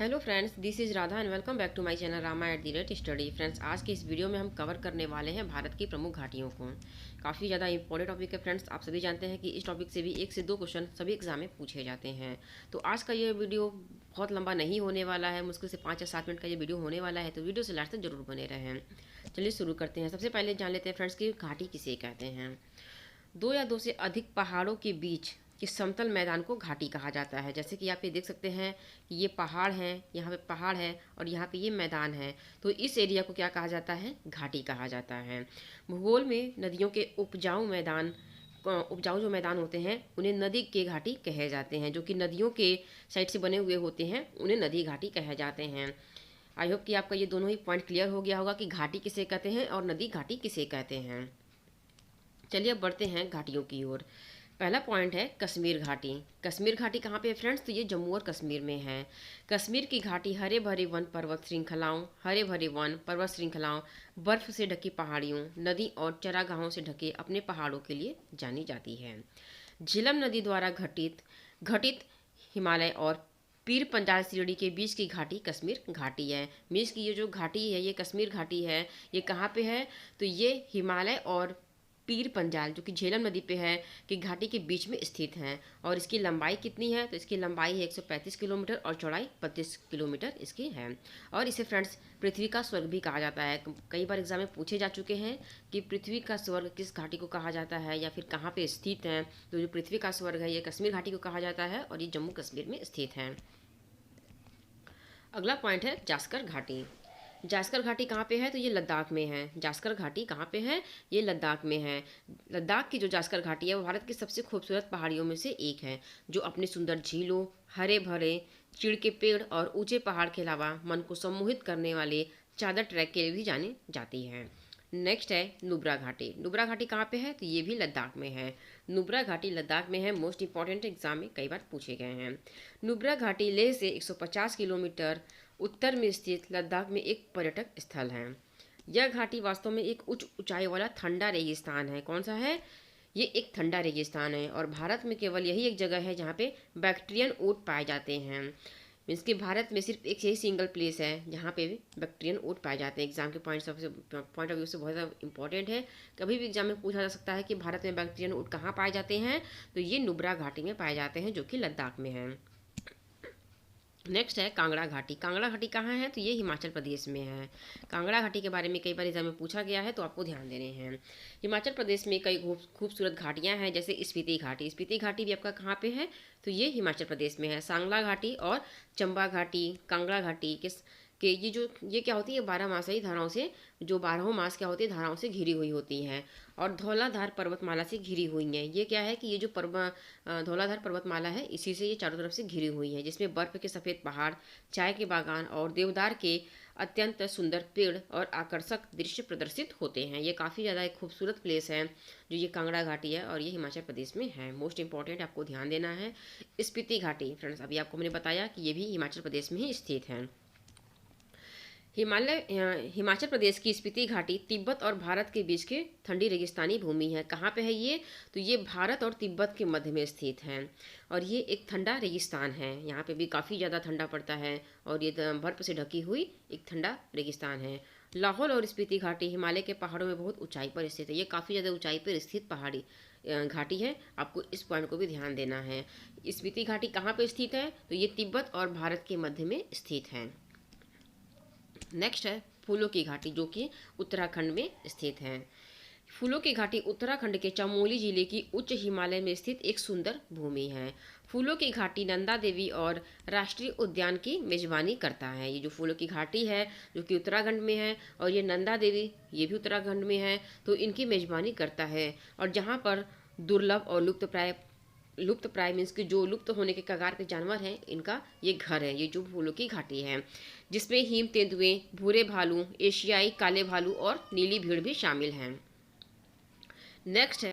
Hello friends, this is Radha and welcome back to my channel Rama @study. Friends, आज के इस video में हम कवर करने वाले हैं भारत की प्रमुख घाटियों को। काफ़ी ज़्यादा इंपॉर्टेंट टॉपिक है फ्रेंड्स। आप सभी जानते हैं कि इस टॉपिक से भी 1 से 2 क्वेश्चन सभी एग्जाम में पूछे जाते हैं। तो आज का ये वीडियो बहुत लंबा नहीं होने वाला है, मुश्किल से 5 या 7 मिनट का ये वीडियो होने वाला है, तो वीडियो से लास्ट तक जरूर बने रहें। चलिए शुरू करते हैं। सबसे पहले जान लेते हैं फ्रेंड्स कि घाटी किसे कहते हैं। 2 या 2 से अधिक पहाड़ों के बीच कि समतल मैदान को घाटी कहा जाता है। जैसे कि आप ये देख सकते हैं कि ये पहाड़ हैं, यहाँ पे पहाड़ है और यहाँ पे ये मैदान है, तो इस एरिया को क्या कहा जाता है? घाटी कहा जाता है। भूगोल में नदियों के उपजाऊ जो मैदान होते हैं उन्हें नदी के घाटी कहे जाते हैं। जो कि नदियों के साइड से बने हुए होते हैं उन्हें नदी घाटी कहे जाते हैं। आई होप कि आपका ये दोनों ही पॉइंट क्लियर हो गया होगा कि घाटी किसे कहते हैं और नदी घाटी किसे कहते हैं। चलिए अब बढ़ते हैं घाटियों की ओर। पहला पॉइंट है कश्मीर घाटी। कश्मीर घाटी कहाँ पे है फ्रेंड्स? तो ये जम्मू और कश्मीर में है। कश्मीर की घाटी हरे भरे वन पर्वत श्रृंखलाओं, बर्फ से ढकी पहाड़ियों, नदी और चरागाहों से ढके अपने पहाड़ों के लिए जानी जाती है। झेलम नदी द्वारा घटित घटित हिमालय और पीर पंजाल श्रेणी के बीच की घाटी कश्मीर घाटी है। मीन्स की ये जो घाटी है ये कश्मीर घाटी है, ये कहाँ पे है? तो ये हिमालय और पीर पंजाल जो कि झेलम नदी पे है कि घाटी के बीच में स्थित है। और इसकी लंबाई कितनी है? तो इसकी लंबाई है 135 किलोमीटर और चौड़ाई 32 किलोमीटर इसकी है। और इसे फ्रेंड्स पृथ्वी का स्वर्ग भी कहा जाता है। कई बार एग्जाम में पूछे जा चुके हैं कि पृथ्वी का स्वर्ग किस घाटी को कहा जाता है या फिर कहाँ पे स्थित है। तो जो पृथ्वी का स्वर्ग है ये कश्मीर घाटी को कहा जाता है और ये जम्मू कश्मीर में स्थित है। अगला पॉइंट है जास्कर घाटी। जास्कर घाटी कहाँ पे है? तो ये लद्दाख में है। जास्कर घाटी कहाँ पे है? ये लद्दाख में है। लद्दाख की जो जास्कर घाटी है वो भारत की सबसे खूबसूरत पहाड़ियों में से एक है, जो अपने सुंदर झीलों, हरे भरे चीड़ के पेड़ और ऊंचे पहाड़ के अलावा मन को सम्मोहित करने वाले चादर ट्रैक के लिए भी जानी जाती है। नेक्स्ट है नुब्रा घाटी। नुब्रा घाटी कहाँ पे है? तो ये भी लद्दाख में है। नुब्रा घाटी लद्दाख में है। मोस्ट इंपॉर्टेंट एग्जाम में कई बार पूछे गए हैं। नुब्रा घाटी लेह से 150 किलोमीटर उत्तर में स्थित लद्दाख में एक पर्यटक स्थल है। यह घाटी वास्तव में एक उच्च ऊंचाई वाला ठंडा रेगिस्तान है। कौन सा है? ये एक ठंडा रेगिस्तान है और भारत में केवल यही एक जगह है जहाँ पे बैक्टीरियन ऊँट पाए जाते हैं। मीन्स कि भारत में सिर्फ एक यही सिंगल प्लेस है जहाँ पे भी बैक्टीरियन ऊँट पाए जाते हैं। एग्जाम के पॉइंट ऑफ व्यू से बहुत ज़्यादा इंपॉर्टेंट है। कभी भी एग्जाम में पूछा जा सकता है कि भारत में बैक्टीरियन ऊँट कहाँ पाए जाते हैं? तो ये नुब्रा घाटी में पाए जाते हैं जो कि लद्दाख में है। नेक्स्ट है कांगड़ा घाटी। कांगड़ा घाटी कहाँ है? तो ये हिमाचल प्रदेश में है। कांगड़ा घाटी के बारे में कई बार एग्जाम में पूछा गया है तो आपको ध्यान देने हैं। हिमाचल प्रदेश में कई खूबसूरत घाटियाँ हैं, जैसे स्पीति घाटी। स्पीति घाटी भी आपका कहाँ पे है? तो ये हिमाचल प्रदेश में है। सांगला घाटी और चंबा घाटी, कांगड़ा घाटी के ये क्या होती है? 12 धाराओं से, जो 12 मास क्या होती है? धाराओं से घिरी हुई होती हैं और धौलाधार पर्वतमाला से घिरी हुई हैं। ये क्या है कि ये जो धौलाधार पर्वतमाला है इसी से ये चारों तरफ से घिरी हुई है, जिसमें बर्फ के सफ़ेद पहाड़, चाय के बागान और देवदार के अत्यंत सुंदर पेड़ और आकर्षक दृश्य प्रदर्शित होते हैं। ये काफ़ी ज़्यादा एक खूबसूरत प्लेस है जो ये कांगड़ा घाटी है और ये हिमाचल प्रदेश में है। मोस्ट इंपॉर्टेंट आपको ध्यान देना है। स्पीति घाटी फ्रेंड्स, अभी आपको मैंने बताया कि ये भी हिमाचल प्रदेश में ही स्थित है। हिमाचल प्रदेश की स्पीति घाटी तिब्बत और भारत के बीच की ठंडी रेगिस्तानी भूमि है। कहाँ पे है ये? तो ये भारत और तिब्बत के मध्य में स्थित है और ये एक ठंडा रेगिस्तान है। यहाँ पे भी काफ़ी ज़्यादा ठंडा पड़ता है और ये बर्फ से ढकी हुई एक ठंडा रेगिस्तान है। लाहौल और स्पीति घाटी हिमालय के पहाड़ों में बहुत ऊंचाई पर स्थित है। ये काफ़ी ज़्यादा ऊंचाई पर स्थित पहाड़ी घाटी है। आपको इस पॉइंट को भी ध्यान देना है। स्पीति घाटी कहाँ पर स्थित है? तो ये तिब्बत और भारत के मध्य में स्थित है। नेक्स्ट है फूलों की घाटी, जो कि उत्तराखंड में स्थित है। फूलों की घाटी उत्तराखंड के चमोली जिले की उच्च हिमालय में स्थित एक सुंदर भूमि है। फूलों की घाटी नंदा देवी और राष्ट्रीय उद्यान की मेजबानी करता है। ये जो फूलों की घाटी है जो कि उत्तराखंड में है और ये नंदा देवी ये भी उत्तराखंड में है, तो इनकी मेजबानी करता है और जहाँ पर दुर्लभ और लुप्त प्राय मीन्स कि जो लुप्त होने के कगार के जानवर हैं इनका ये घर है। ये जो फूलों की घाटी है, जिसमें हिम तेंदुए, भूरे भालू, एशियाई काले भालू और नीली भीड़ भी शामिल हैं। नेक्स्ट है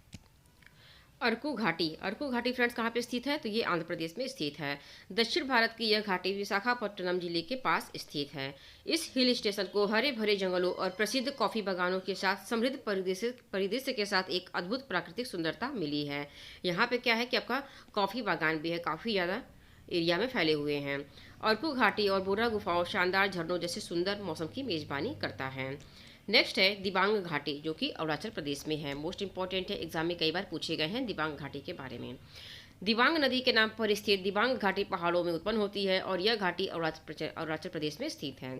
अरकू घाटी। अरकू घाटी फ्रेंड्स कहाँ पे स्थित है? तो ये आंध्र प्रदेश में स्थित है। दक्षिण भारत की यह घाटी विशाखापट्टनम जिले के पास स्थित है। इस हिल स्टेशन को हरे भरे जंगलों और प्रसिद्ध कॉफी बागानों के साथ समृद्ध परिदृश्य के साथ एक अद्भुत प्राकृतिक सुंदरता मिली है। यहाँ पे क्या है कि आपका कॉफी बागान भी है, काफ़ी ज़्यादा एरिया में फैले हुए हैं। अर्कू घाटी और बोरा गुफाओं शानदार झरनों जैसे सुंदर मौसम की मेजबानी करता है। नेक्स्ट है दिबांग घाटी, जो कि अरुणाचल प्रदेश में है। मोस्ट इंपॉर्टेंट है, एग्जाम में कई बार पूछे गए हैं दिबांग घाटी के बारे में। दिबांग नदी के नाम पर स्थित दिबांग घाटी पहाड़ों में उत्पन्न होती है और यह घाटी अरुणाचल प्रदेश में स्थित है।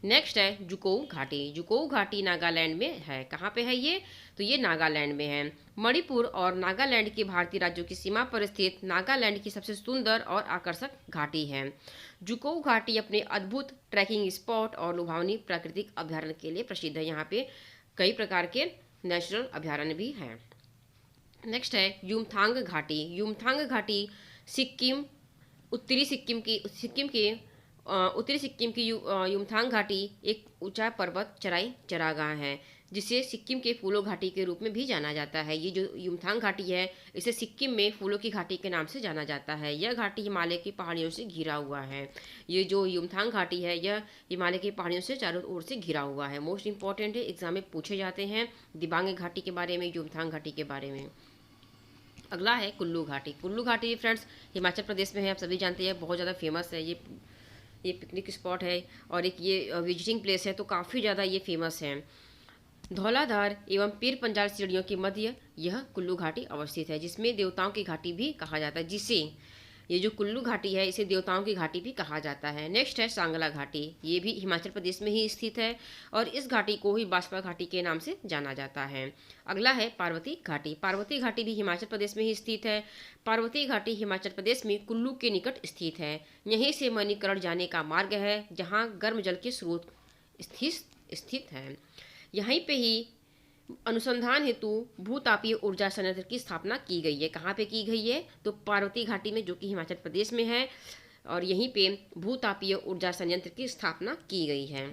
नेक्स्ट है जुकोउ घाटी। जुकोउ घाटी नागालैंड में है। कहाँ पे है ये? तो ये नागालैंड में है। मणिपुर और नागालैंड के भारतीय राज्यों की सीमा पर स्थित नागालैंड की सबसे सुंदर और आकर्षक घाटी है। जुकोउ घाटी अपने अद्भुत ट्रैकिंग स्पॉट और लुभावनी प्राकृतिक अभ्यारण्य के लिए प्रसिद्ध है। यहाँ पे कई प्रकार के नेचुरल अभ्यारण्य भी हैं। नेक्स्ट है युमथांग घाटी। युमथांग घाटी सिक्किम उत्तरी सिक्किम के उत्तरी सिक्किम की युमथांग घाटी एक ऊंचा पर्वत चराई चरागाह है, जिसे सिक्किम के फूलों घाटी के रूप में भी जाना जाता है। ये जो युमथांग घाटी है, इसे सिक्किम में फूलों की घाटी के नाम से जाना जाता है। यह घाटी हिमालय की पहाड़ियों से घिरा हुआ है। ये जो युमथांग घाटी है, यह हिमालय की पहाड़ियों से चारों ओर से घिरा हुआ है। मोस्ट इंपॉर्टेंट है, एग्जाम में पूछे जाते हैं दिबांग घाटी के बारे में, युमथांग घाटी के बारे में। अगला है कुल्लू घाटी। कुल्लू घाटी फ्रेंड्स हिमाचल प्रदेश में है, आप सभी जानते हैं, बहुत ज़्यादा फेमस है। ये पिकनिक स्पॉट है और एक ये विजिटिंग प्लेस है, तो काफ़ी ज़्यादा ये फेमस है। धौलाधार एवं पीर पंजाल सीढ़ियों के मध्य यह कुल्लू घाटी अवस्थित है, जिसमें देवताओं की घाटी भी कहा जाता है। जिसे ये जो कुल्लू घाटी है, इसे देवताओं की घाटी भी कहा जाता है। नेक्स्ट है सांगला घाटी। ये भी हिमाचल प्रदेश में ही स्थित है और इस घाटी को ही बास्पा घाटी के नाम से जाना जाता है। अगला है पार्वती घाटी। पार्वती घाटी भी हिमाचल प्रदेश में ही स्थित है। पार्वती घाटी हिमाचल प्रदेश में कुल्लू के निकट स्थित है। यहीं से मणिकरण जाने का मार्ग है, जहाँ गर्म जल के स्रोत स्थित है। यहीं पे ही अनुसंधान हेतु भूतापीय ऊर्जा संयंत्र की स्थापना की गई है। कहाँ पे की गई है? तो पार्वती घाटी में, जो कि हिमाचल प्रदेश में है, और यहीं पे भूतापीय ऊर्जा संयंत्र की स्थापना की गई है।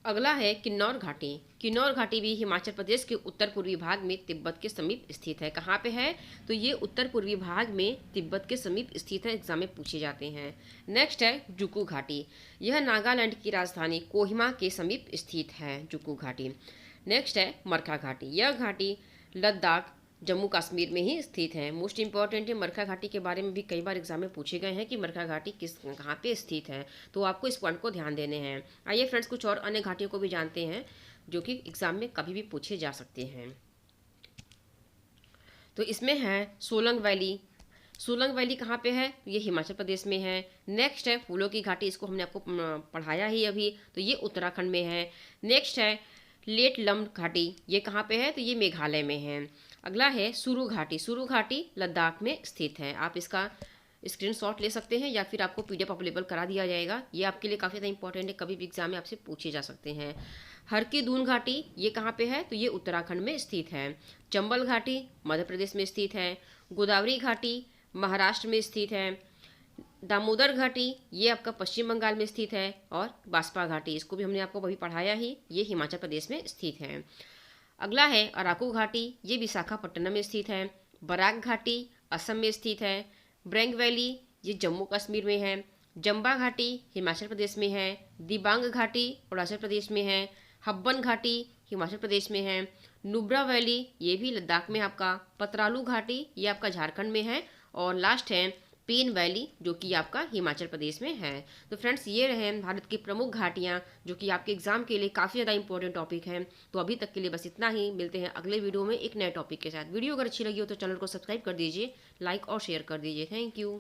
अगला है किन्नौर घाटी। किन्नौर घाटी भी हिमाचल प्रदेश के उत्तर पूर्वी भाग में तिब्बत के समीप स्थित है। कहाँ पे है? तो ये उत्तर पूर्वी भाग में तिब्बत के समीप स्थित है, एग्जाम में पूछे जाते हैं। नेक्स्ट है जुकू घाटी। यह नागालैंड की राजधानी कोहिमा के समीप स्थित है, जुकू घाटी। नेक्स्ट है मरखा घाटी। यह घाटी लद्दाख जम्मू कश्मीर में ही स्थित है। मोस्ट इंपॉर्टेंट है, मरखा घाटी के बारे में भी कई बार एग्जाम में पूछे गए हैं कि मरखा घाटी कहाँ पे स्थित है, तो आपको इस पॉइंट को ध्यान देने हैं। आइए फ्रेंड्स, कुछ और अन्य घाटियों को भी जानते हैं जो कि एग्जाम में कभी भी पूछे जा सकते हैं। तो इसमें है सोलंग वैली। सोलंग वैली कहाँ पे है? ये हिमाचल प्रदेश में है। नेक्स्ट है फूलों की घाटी, इसको हमने आपको पढ़ाया ही अभी, तो ये उत्तराखंड में है। नेक्स्ट है लेट लम्ब घाटी। ये कहाँ पे है? तो ये मेघालय में है। अगला है सुरु घाटी। सुरु घाटी लद्दाख में स्थित है। आप इसका स्क्रीनशॉट ले सकते हैं या फिर आपको पीडीएफ अवेलेबल करा दिया जाएगा। ये आपके लिए काफ़ी ज़्यादा इंपॉर्टेंट है, कभी भी एग्जाम में आपसे पूछे जा सकते हैं। हर की दून घाटी, ये कहाँ पे है? तो ये उत्तराखंड में स्थित है। चंबल घाटी मध्य प्रदेश में स्थित है। गोदावरी घाटी महाराष्ट्र में स्थित है। दामोदर घाटी ये आपका पश्चिम बंगाल में स्थित है। और बास्पा घाटी, इसको भी हमने आपको अभी पढ़ाया ही, ये हिमाचल प्रदेश में स्थित है। अगला है अराकू घाटी। ये विशाखापट्टनम में स्थित है। बराक घाटी असम में स्थित है। ब्रेंग वैली ये जम्मू कश्मीर में है। जंबा घाटी हिमाचल प्रदेश में है। दिबांग घाटी अरुणाचल प्रदेश में है। हब्बन घाटी हिमाचल प्रदेश में है। नुब्रा वैली ये भी लद्दाख में। आपका पतरालू घाटी ये आपका झारखंड में है। और लास्ट है पेन वैली, जो कि आपका हिमाचल प्रदेश में है। तो फ्रेंड्स, ये रहे भारत की प्रमुख घाटियाँ, जो कि आपके एग्जाम के लिए काफ़ी ज़्यादा इंपॉर्टेंट टॉपिक हैं। तो अभी तक के लिए बस इतना ही। मिलते हैं अगले वीडियो में एक नए टॉपिक के साथ। वीडियो अगर अच्छी लगी हो तो चैनल को सब्सक्राइब कर दीजिए, लाइक और शेयर कर दीजिए। Thank you.